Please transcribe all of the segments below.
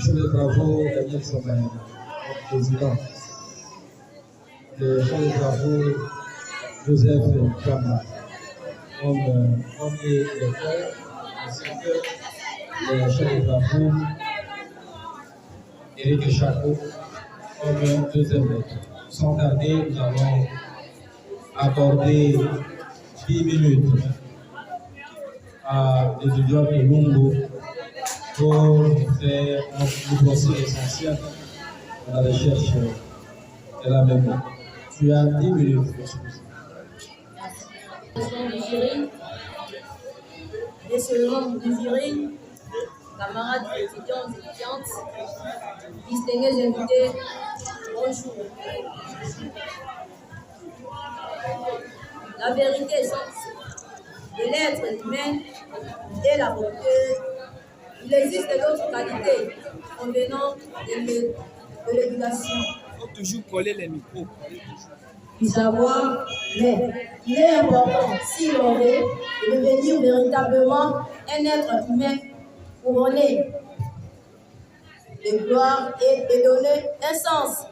Sur les travaux, Daniel Sommet, président. Le chef de travaux, Joseph Kama, homme et lecteur, ainsi que le chef de travaux, Éric Chaco, homme deuxième lettre. Sans tarder, nous allons accorder 10 minutes à l'étudiant de Lungu pour faire notre procès essentiel dans la recherche de la mémoire. Tu as 10 minutes. Messieurs le membre du jury, camarades étudiants et étudiantes, distingués invités, bonjour. La vérité essentielle de l'être humain est la beauté. Il existe d'autres qualités provenant de l'éducation. Il faut toujours coller les micros. Du savoir, mais il est important, si l'on veut, de devenir véritablement un être humain couronné de gloire et de donner un sens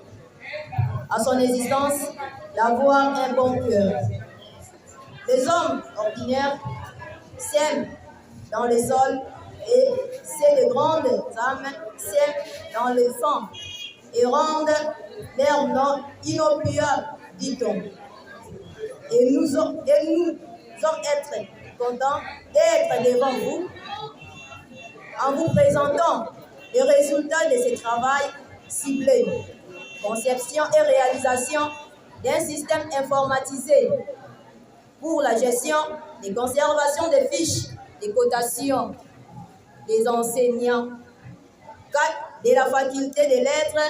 à son existence, d'avoir un bon cœur. Les hommes ordinaires sèment dans le sol et ces de grandes âmes sèment dans le sang et rendent l'air non inopiable, dit-on. Et nous sommes être contents d'être devant vous en vous présentant les résultats de ce travail ciblé, conception et réalisation d'un système informatisé pour la gestion des conservations des fiches de cotation des enseignants de la faculté des lettres,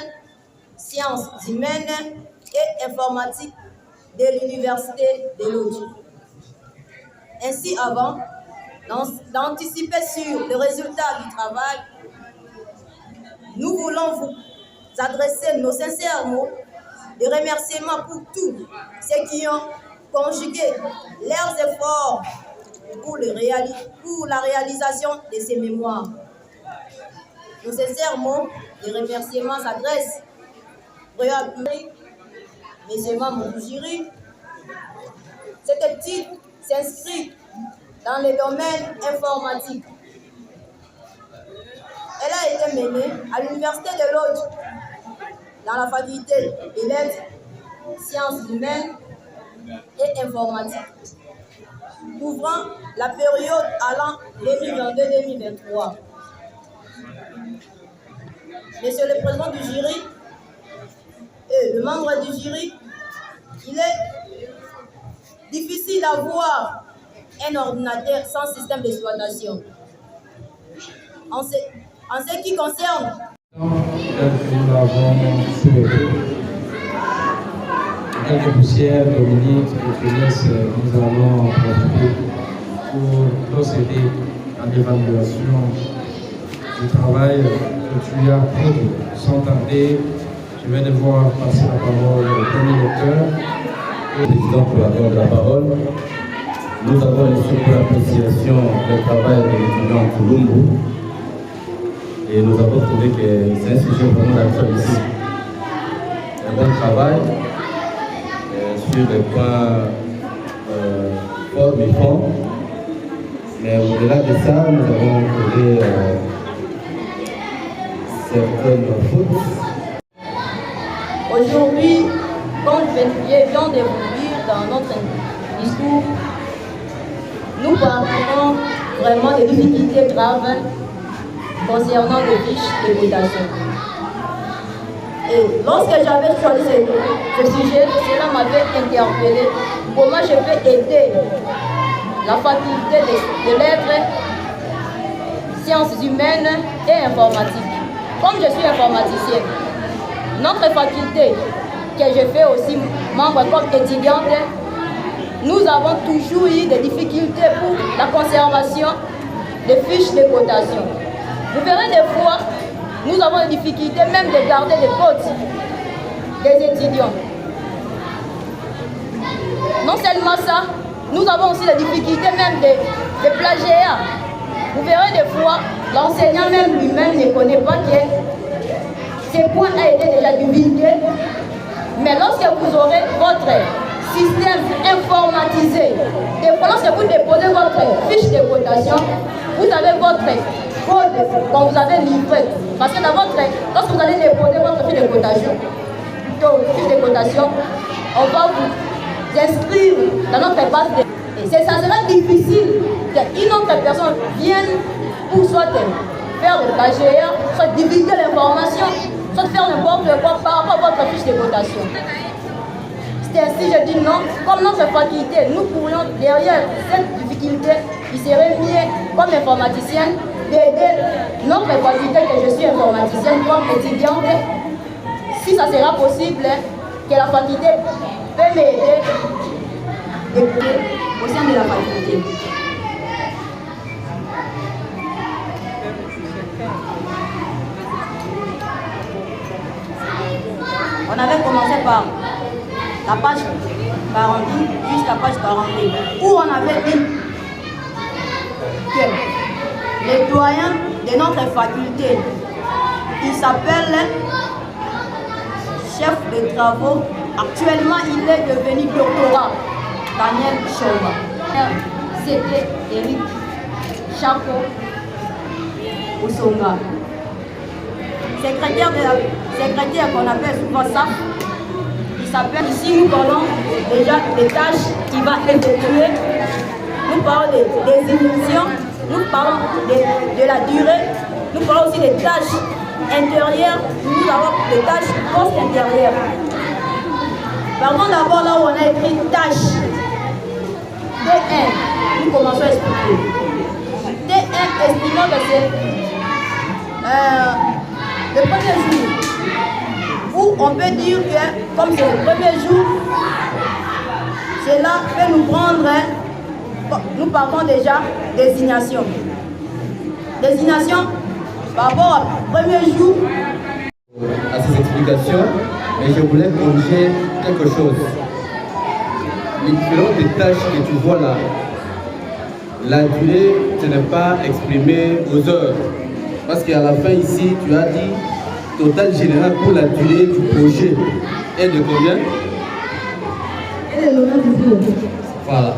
sciences humaines et informatique de l'université de Lodj. Ainsi, avant d'anticiper sur le résultat du travail, nous voulons vous adresser nos sincères mots de remerciement pour tous ceux qui ont conjugué leurs efforts pour la réalisation de ces mémoires. Nos sincères mots de remerciement s'adressent à mes membres du jury. Cette titre s'inscrit dans le domaine informatique. Elle a été menée à l'université de Lodj, dans la faculté des lettres, sciences humaines et informatique, couvrant la période allant 2022-2023. Monsieur le président du jury et le membre du jury, il est difficile d'avoir un ordinateur sans système d'exploitation. En ce qui concerne nous l'avons souhaité. Quelques poussières, Dominique, Félix, nous allons en profiter pour procéder à l'évaluation du travail que tu as produit. Sans tarder, je vais devoir passer la parole au premier lecteur. Le président pour accorder la parole. Nous avons une super appréciation du travail de l'étudiant Kulumbu. Et nous avons trouvé que c'est un sujet vraiment d'actualité. Un bon travail sur des points forts et fonds. Mais au-delà de ça, nous avons trouvé certaines fautes. aujourd'hui, comme je viens de vous dire dans notre discours, nous parlerons vraiment des difficultés graves concernant les fiches de cotation. Et lorsque j'avais choisi ce sujet, cela m'avait interpellé. Comment je peux aider la faculté de lettres, sciences humaines et informatique. Comme je suis informaticienne, notre faculté, que je fais aussi membre comme étudiante, nous avons toujours eu des difficultés pour la conservation des fiches de cotation. Vous verrez des fois, nous avons des difficultés même de garder les codes des étudiants. Non seulement ça, nous avons aussi des difficultés même de plagiat. Vous verrez des fois, l'enseignant même lui-même ne connaît pas que Ces points ont été déjà divulgués, mais lorsque vous aurez votre système informatisé, et lorsque vous déposez votre fiche de cotation, vous avez votre code qu'on vous avez livré. Parce que lorsque vous allez déposer votre fiche de cotation, on va vous inscrire dans notre base de... Et ça sera difficile qu'une autre personne vienne pour soit faire le KGA, soit divulguer l'information, soit faire n'importe quoi par rapport à votre fiche de cotation. C'est ainsi que je dis non, comme notre faculté, nous pourrions derrière cette difficulté, il serait mieux comme informaticienne d'aider notre faculté, que je suis informaticienne comme étudiante, si ça sera possible, que la faculté peut m'aider au sein de la faculté. On avait commencé par la page 40 jusqu'à page 41, où on avait dit que le doyen de notre faculté, il s'appelle chef de travaux. Actuellement, il est devenu doctorat, Daniel Chomba. C'était Eric Chaco Osonga. Secrétaire qu'on appelle souvent ça. Il s'appelle ici, nous parlons déjà des tâches qu'il va effectuer. Nous parlons des désignations, nous parlons de la durée, nous parlons aussi des tâches intérieures, nous avons des tâches post-intérieures. Partons d'abord là où on a écrit tâches. T1, nous commençons à expliquer. T1, estimons que c'est le premier jour, où on peut dire que, comme c'est le premier jour, cela peut nous prendre, nous parlons déjà désignation. Désignation par rapport au premier jour. À ces explications, mais je voulais corriger quelque chose. Les différentes tâches que tu vois là, la durée, ce n'est pas exprimé aux heures. Parce qu'à la fin ici, tu as dit total général pour la durée du projet est de combien? Voilà.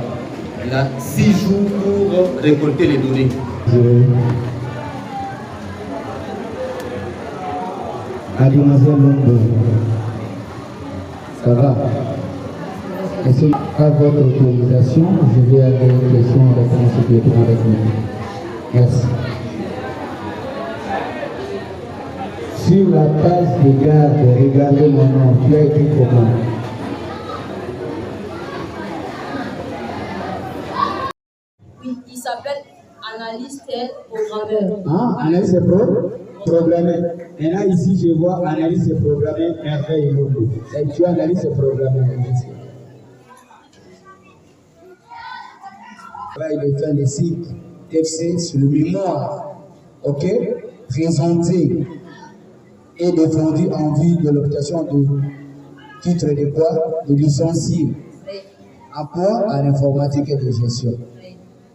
Il a 6 jours pour récolter les données. Mademoiselle Lombo, ça va? Est-ce qu'à votre autorisation, je vais aller aux questions-réponses directement avec vous. Merci. Sur la page de garde, regardez mon nom, tu as écrit comment? Oui, il s'appelle analyste et programmeur. Ah, analyse et programmeur. Et là, ici, je vois analyse et programmeur, merveille et logo. Tu analyses et programmeur. Il est fait des sites FC sur le mémoire, ok, présenté et défendu en vue de l'obtention de titre de quoi? De licencié. Apport à l'informatique et de gestion.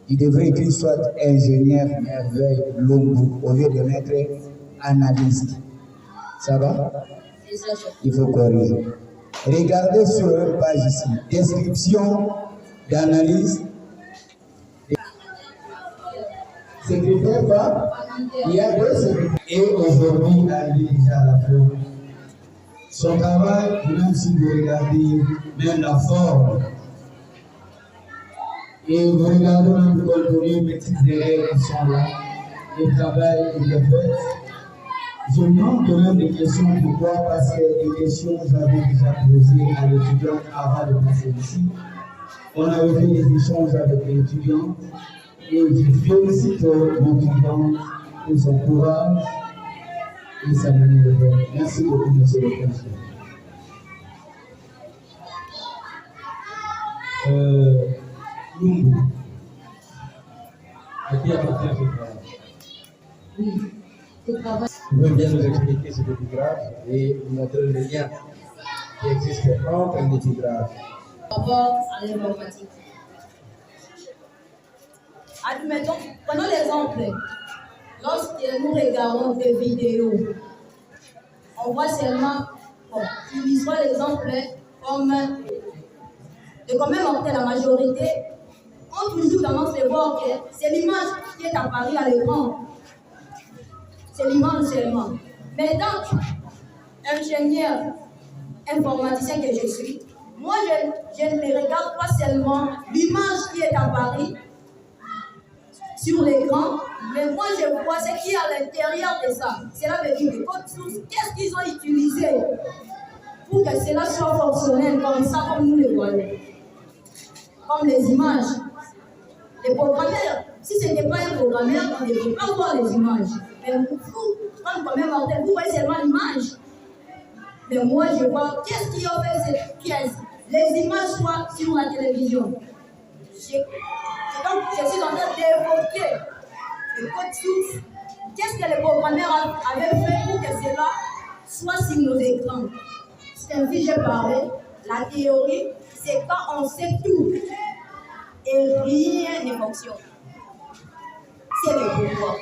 Il devrait écrire soit ingénieur merveille Lombo au lieu de mettre analyste. Ça va? Il faut corriger. Regardez sur leur page ici. Description d'analyse. Secrétaire va, il y a 2 secrétaires. Et aujourd'hui, il arrive déjà à la fin. Son travail, même si vous regardez même la forme, et vous regardez même le contenu, petites erreurs qui sont là, le travail est fait. Je manque même des questions. Pourquoi? Parce que des questions, j'avais déjà posées à l'étudiant avant de passer ici. On avait fait des échanges avec l'étudiant. Et je félicite mon étudiant pour son courage et sa manière de faire. Merci beaucoup, monsieur le président. Lumbu, à qui appartient ce travail? Oui, ce travail. Vous pouvez bien nous expliquer cet épigraphe et nous montrer le lien qui existe entre un épigraphe. Par rapport à l'informatique. Admettons, prenons l'exemple. Lorsque nous regardons des vidéos, on voit seulement, bon, utilisons l'exemple comme de quand même opter la majorité, on toujours tendance à voir que c'est l'image qui est apparue à l'écran. C'est l'image seulement. Mais donc, ingénieur informaticien que je suis, moi je ne me regarde pas seulement l'image qui est apparue sur l'écran, mais moi je vois ce qui est à l'intérieur de ça. Cela veut dire que qu'est-ce qu'ils ont utilisé pour que cela soit fonctionnel comme ça, comme nous le voyons. Comme les images. Les programmeurs, si ce n'est pas un programmeur, on ne peut pas voir les images. Mais vous, comme mortel, vous voyez seulement l'image. Mais moi, je vois qu'est-ce qui a fait cette pièce. Les images soient sur la télévision. Donc, je suis en train d'évoquer le code source. Qu'est-ce que les programmeurs avaient fait pour que cela soit sur nos écrans? C'est ainsi que j'ai parlé. La théorie, c'est quand on sait tout et rien ne fonctionne. C'est le pouvoir.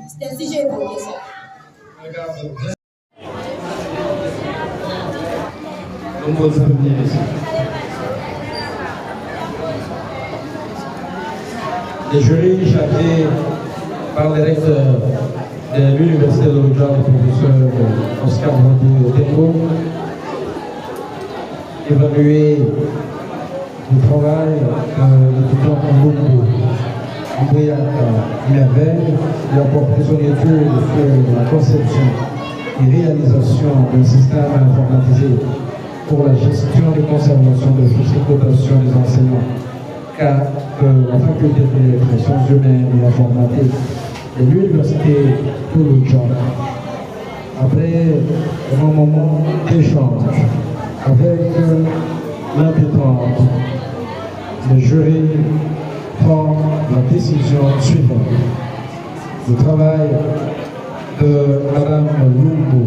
C'est ainsi que j'ai évoqué ça. Nombreux amis ici. Les jurys chargés par le recteur de l'Université de l'Oujda, le professeur Oscar Wandou Tengo, évaluer le travail de l'étudiant Mbungu Mbouyaka Merveille et apporter son étude sur la conception et réalisation d'un système informatisé pour la gestion et conservation de l'exploitation des enseignants, car la faculté des sciences humaines et informatiques de l'Université de l'Oujda, après un moment d'échange avec l'impétrante, le jury prend la décision suivante. Le travail de Mme Lumbu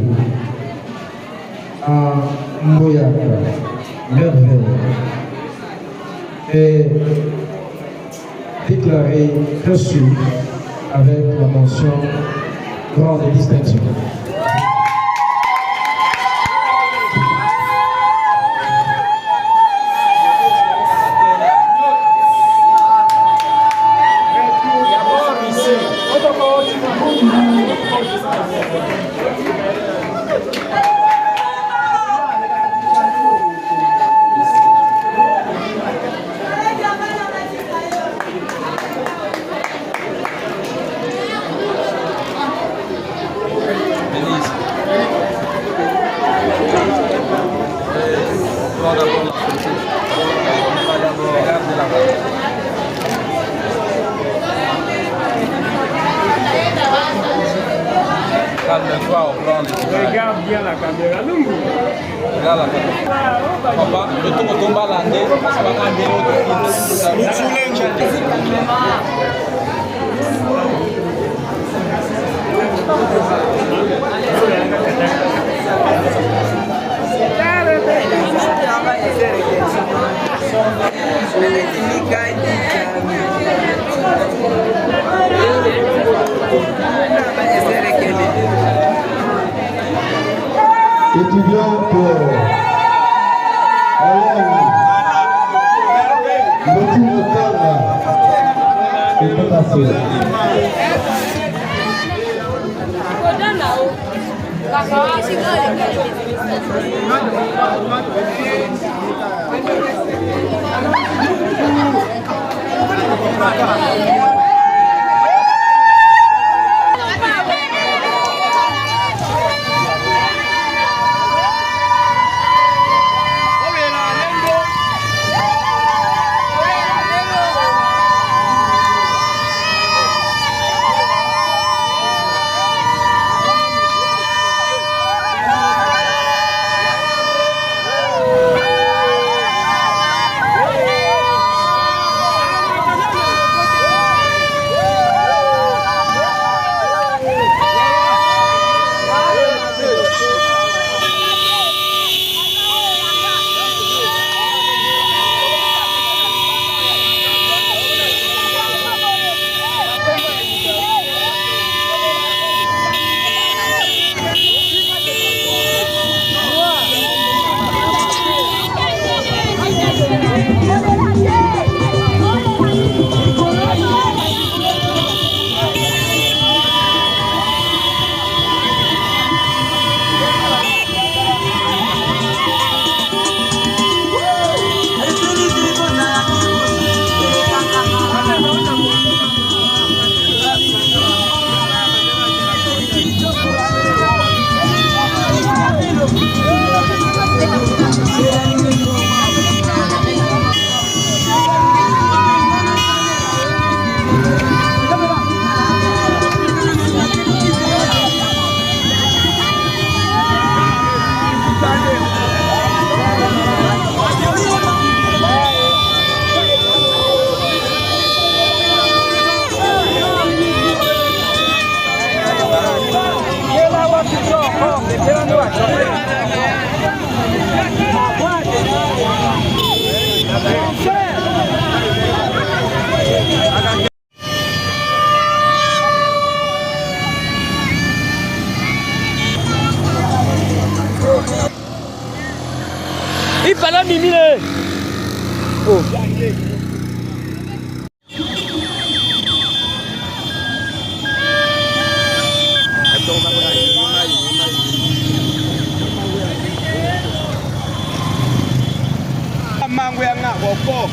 à Mbouyaka Merveille est déclaré reçu avec la mention grande distinction. Regarde bien la caméra, Lumbu. Regarde la caméra. Papa, je te tombe à l'année parce que va bien Étudiante Il fallait miminer. Oh. Mango yang ngak bopok.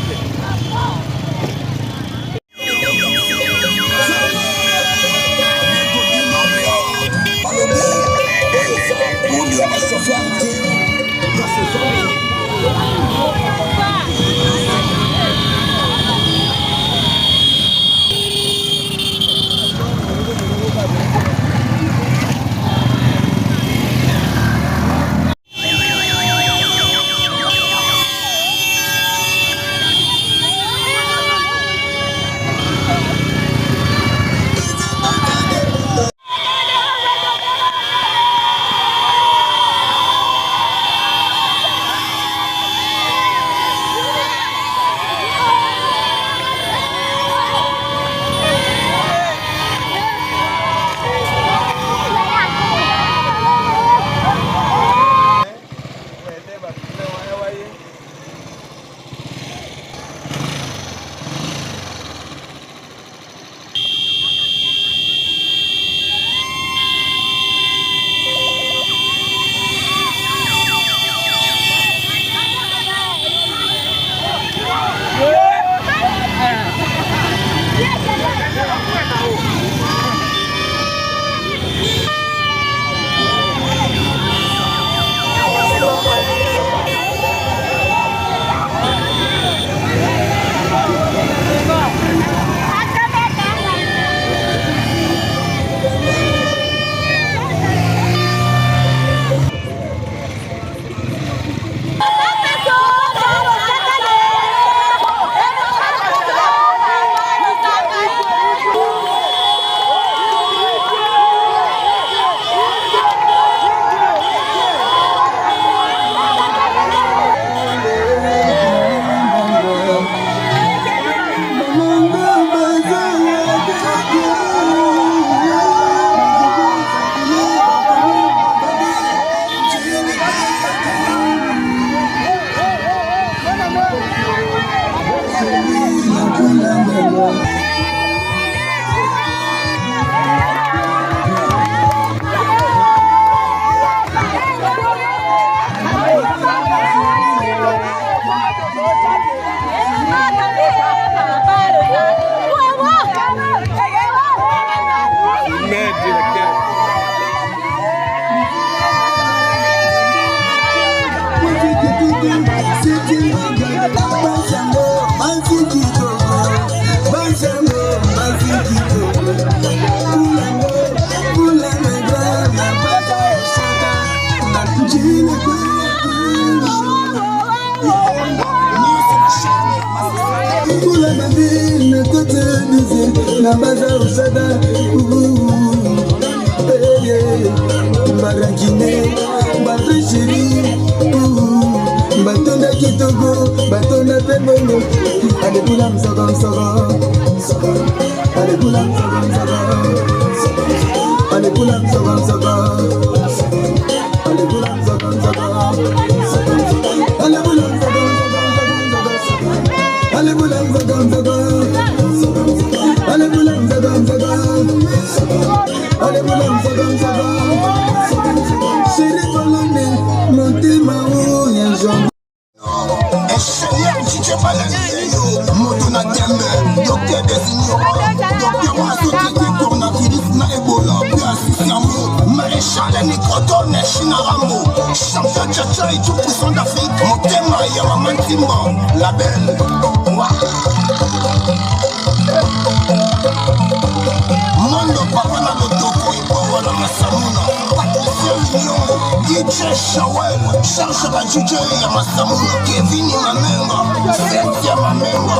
La belle, Mondo papa na lotoko ipo na masamuna. DJ Shawel, cherche la DJ ya masamuna. Kevin Mamenga, Cynthia Mamenga,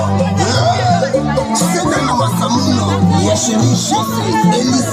Seda na masamuna. Ya chérie Elise.